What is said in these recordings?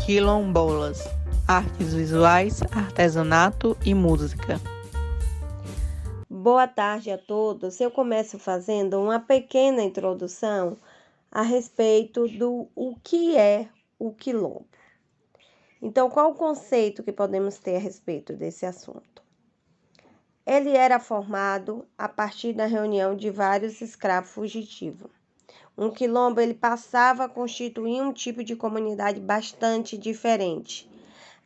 Quilombolas, artes visuais, artesanato e música. Boa tarde a todos. Eu começo fazendo uma pequena introdução a respeito do o que é o quilombo. Então, qual o conceito que podemos ter a respeito desse assunto? Ele era formado a partir da reunião de vários escravos fugitivos. Um quilombo ele passava a constituir um tipo de comunidade bastante diferente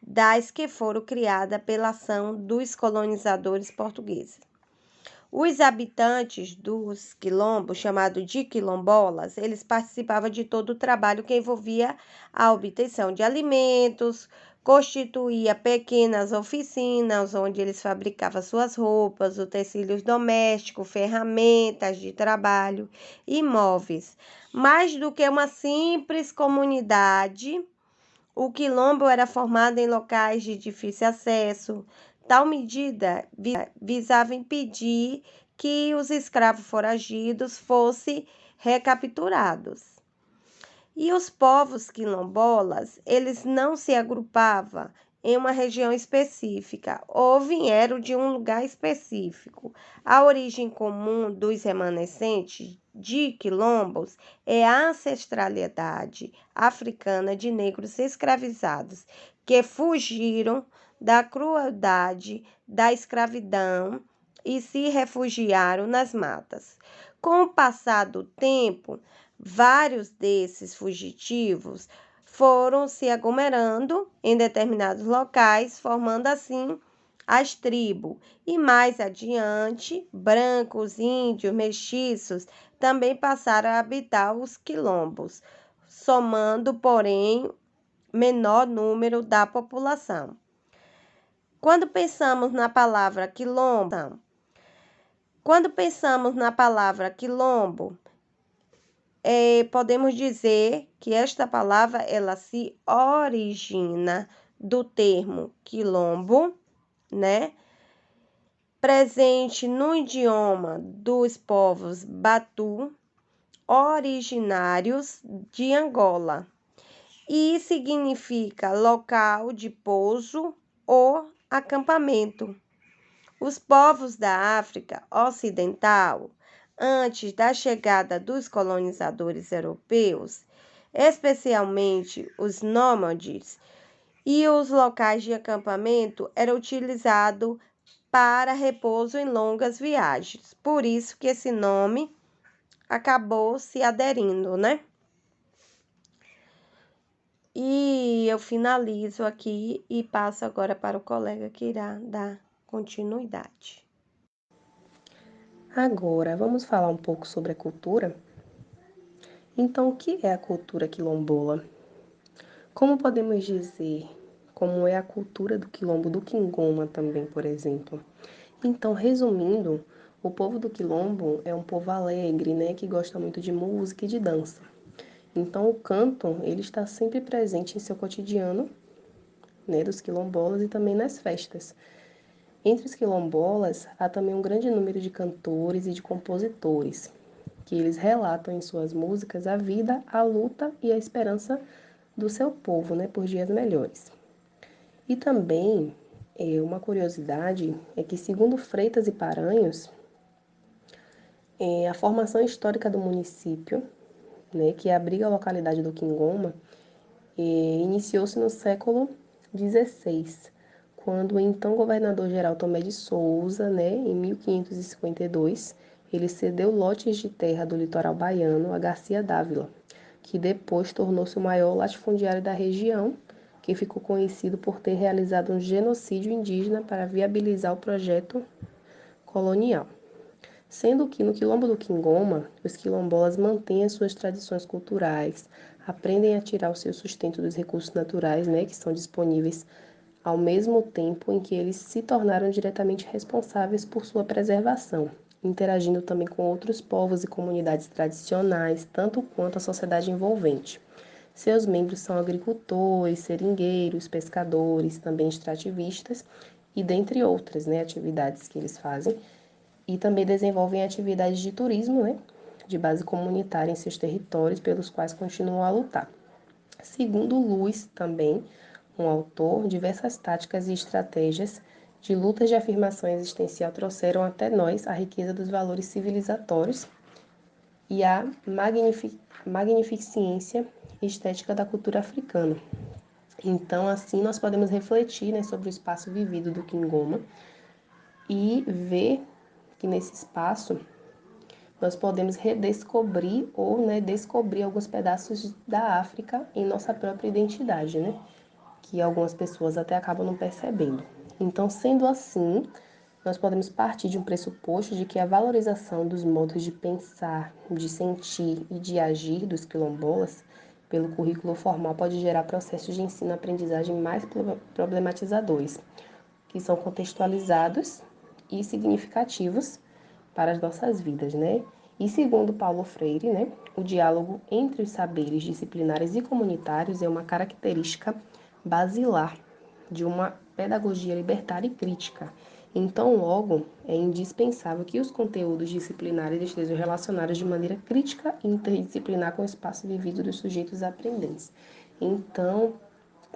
das que foram criadas pela ação dos colonizadores portugueses. Os habitantes dos quilombos, chamados de quilombolas, eles participavam de todo o trabalho que envolvia a obtenção de alimentos, constituía pequenas oficinas onde eles fabricavam suas roupas, utensílios domésticos, ferramentas de trabalho e móveis. Mais do que uma simples comunidade, o quilombo era formado em locais de difícil acesso. Tal medida visava impedir que os escravos foragidos fossem recapturados. E os povos quilombolas, eles não se agrupavam em uma região específica ou vieram de um lugar específico. A origem comum dos remanescentes de quilombos é a ancestralidade africana de negros escravizados que fugiram da crueldade da escravidão e se refugiaram nas matas. Com o passar do tempo, vários desses fugitivos foram se aglomerando em determinados locais, formando assim as tribos. E mais adiante, brancos, índios, mestiços também passaram a habitar os quilombos, somando, porém, menor número da população. Quando pensamos na palavra quilombo, podemos dizer que esta palavra ela se origina do termo quilombo, né? Presente no idioma dos povos Batu, originários de Angola, e significa local de pouso ou acampamento. Os povos da África Ocidental, antes da chegada dos colonizadores europeus, especialmente os nômades, e os locais de acampamento eram utilizados para repouso em longas viagens. Por isso que esse nome acabou se aderindo, né? E eu finalizo aqui e passo agora para o colega que irá dar continuidade. Agora, vamos falar um pouco sobre a cultura? Então, o que é a cultura quilombola? Como podemos dizer como é a cultura do quilombo do Quingoma também, por exemplo? Então, resumindo, o povo do quilombo é um povo alegre, né, que gosta muito de música e de dança. Então, o canto, ele está sempre presente em seu cotidiano, né, dos quilombolas e também nas festas. Entre os quilombolas, há também um grande número de cantores e de compositores, que eles relatam em suas músicas a vida, a luta e a esperança do seu povo, né, por dias melhores. E também, uma curiosidade é que, segundo Freitas e Paranhos, a formação histórica do município, né, que abriga a localidade do Quingoma, iniciou-se no século XVI, quando o então governador-geral Tomé de Souza, né, em 1552, ele cedeu lotes de terra do litoral baiano a Garcia Dávila, que depois tornou-se o maior latifundiário da região, que ficou conhecido por ter realizado um genocídio indígena para viabilizar o projeto colonial. Sendo que no Quilombo do Quingoma, os quilombolas mantêm as suas tradições culturais, aprendem a tirar o seu sustento dos recursos naturais, né, que são disponíveis, ao mesmo tempo em que eles se tornaram diretamente responsáveis por sua preservação, interagindo também com outros povos e comunidades tradicionais, tanto quanto a sociedade envolvente. Seus membros são agricultores, seringueiros, pescadores, também extrativistas e dentre outras, né, atividades que eles fazem. E também desenvolvem atividades de turismo, né, de base comunitária em seus territórios, pelos quais continuam a lutar. Segundo Luz, também, um autor, diversas táticas e estratégias de lutas de afirmação existencial trouxeram até nós a riqueza dos valores civilizatórios e a magnificência estética da cultura africana. Então, assim, nós podemos refletir, né, sobre o espaço vivido do Kingoma e ver que nesse espaço nós podemos redescobrir ou, né, descobrir alguns pedaços da África em nossa própria identidade, né, que algumas pessoas até acabam não percebendo. Então, sendo assim, nós podemos partir de um pressuposto de que a valorização dos modos de pensar, de sentir e de agir dos quilombolas pelo currículo formal pode gerar processos de ensino-aprendizagem mais problematizadores, que são contextualizados e significativos para as nossas vidas, né? E segundo Paulo Freire, né, o diálogo entre os saberes disciplinares e comunitários é uma característica basilar de uma pedagogia libertária e crítica. Então, logo, é indispensável que os conteúdos disciplinares estejam relacionados de maneira crítica e interdisciplinar com o espaço vivido dos sujeitos aprendentes. Então,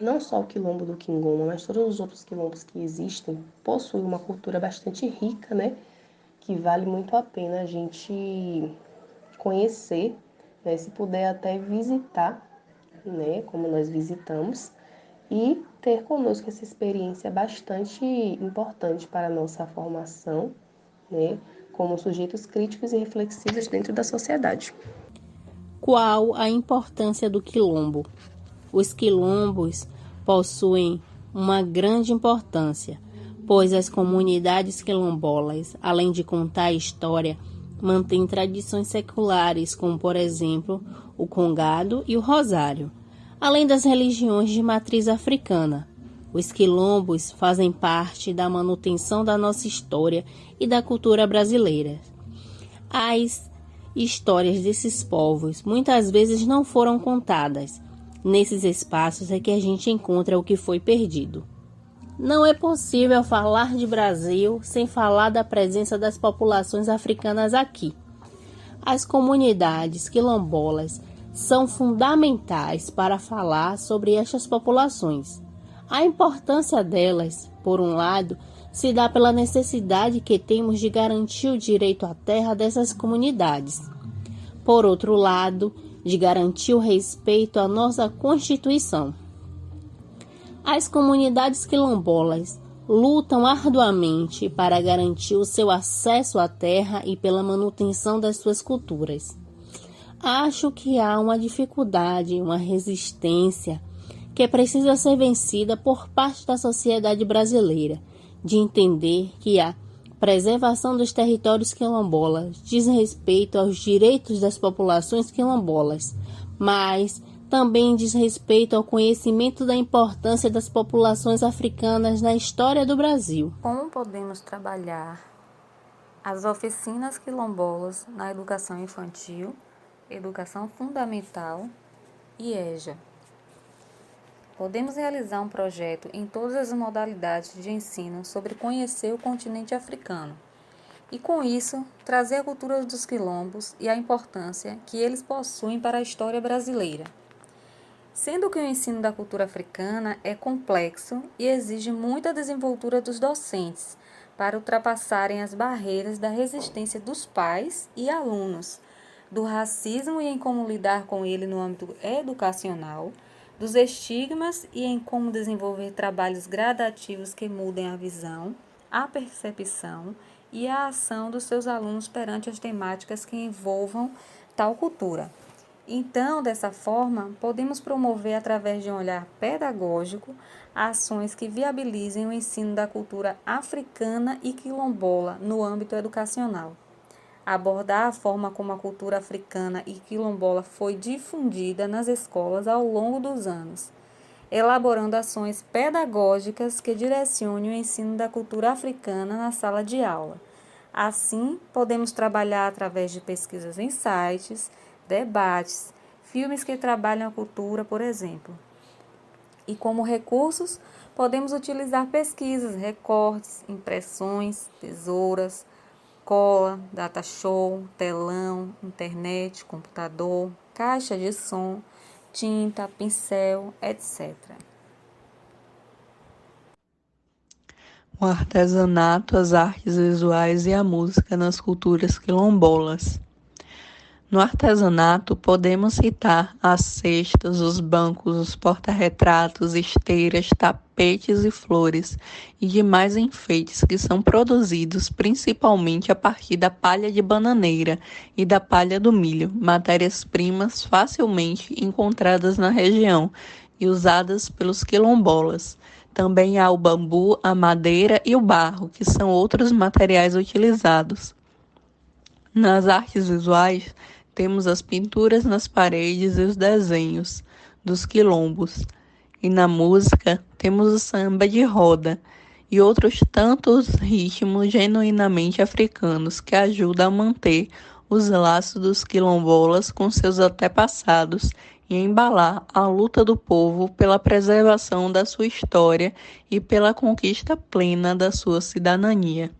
não só o quilombo do Kingoma, mas todos os outros quilombos que existem possuem uma cultura bastante rica, né? Que vale muito a pena a gente conhecer, né? Se puder até visitar, né? Como nós visitamos, e ter conosco essa experiência bastante importante para a nossa formação, né? Como sujeitos críticos e reflexivos dentro da sociedade. Qual a importância do quilombo? Os quilombos possuem uma grande importância, pois as comunidades quilombolas, além de contar a história, mantêm tradições seculares, como, por exemplo, o congado e o rosário, além das religiões de matriz africana. Os quilombos fazem parte da manutenção da nossa história e da cultura brasileira. As histórias desses povos muitas vezes não foram contadas. Nesses espaços é que a gente encontra o que foi perdido. Não é possível falar de Brasil sem falar da presença das populações africanas aqui. As comunidades quilombolas são fundamentais para falar sobre estas populações. A importância delas, por um lado, se dá pela necessidade que temos de garantir o direito à terra dessas comunidades. Por outro lado, de garantir o respeito à nossa Constituição. As comunidades quilombolas lutam arduamente para garantir o seu acesso à terra e pela manutenção das suas culturas. Acho que há uma dificuldade, uma resistência que precisa ser vencida por parte da sociedade brasileira, de entender que a preservação dos territórios quilombolas diz respeito aos direitos das populações quilombolas, mas também diz respeito ao conhecimento da importância das populações africanas na história do Brasil. Como podemos trabalhar as oficinas quilombolas na educação infantil, educação fundamental e EJA? Podemos realizar um projeto em todas as modalidades de ensino sobre conhecer o continente africano e, com isso, trazer a cultura dos quilombos e a importância que eles possuem para a história brasileira. Sendo que o ensino da cultura africana é complexo e exige muita desenvoltura dos docentes para ultrapassarem as barreiras da resistência dos pais e alunos, do racismo e em como lidar com ele no âmbito educacional, dos estigmas e em como desenvolver trabalhos gradativos que mudem a visão, a percepção e a ação dos seus alunos perante as temáticas que envolvam tal cultura. Então, dessa forma, podemos promover, através de um olhar pedagógico, ações que viabilizem o ensino da cultura africana e quilombola no âmbito educacional. Abordar a forma como a cultura africana e quilombola foi difundida nas escolas ao longo dos anos, elaborando ações pedagógicas que direcionem o ensino da cultura africana na sala de aula. Assim, podemos trabalhar através de pesquisas em sites, debates, filmes que trabalham a cultura, por exemplo. E como recursos, podemos utilizar pesquisas, recortes, impressões, tesouras, cola, data show, telão, internet, computador, caixa de som, tinta, pincel, etc. O artesanato, as artes visuais e a música nas culturas quilombolas. No artesanato, podemos citar as cestas, os bancos, os porta-retratos, esteiras, tapetes e flores e demais enfeites que são produzidos principalmente a partir da palha de bananeira e da palha do milho, matérias-primas facilmente encontradas na região e usadas pelos quilombolas. Também há o bambu, a madeira e o barro, que são outros materiais utilizados. Nas artes visuais, temos as pinturas nas paredes e os desenhos dos quilombos. E na música, temos o samba de roda e outros tantos ritmos genuinamente africanos que ajudam a manter os laços dos quilombolas com seus antepassados e a embalar a luta do povo pela preservação da sua história e pela conquista plena da sua cidadania.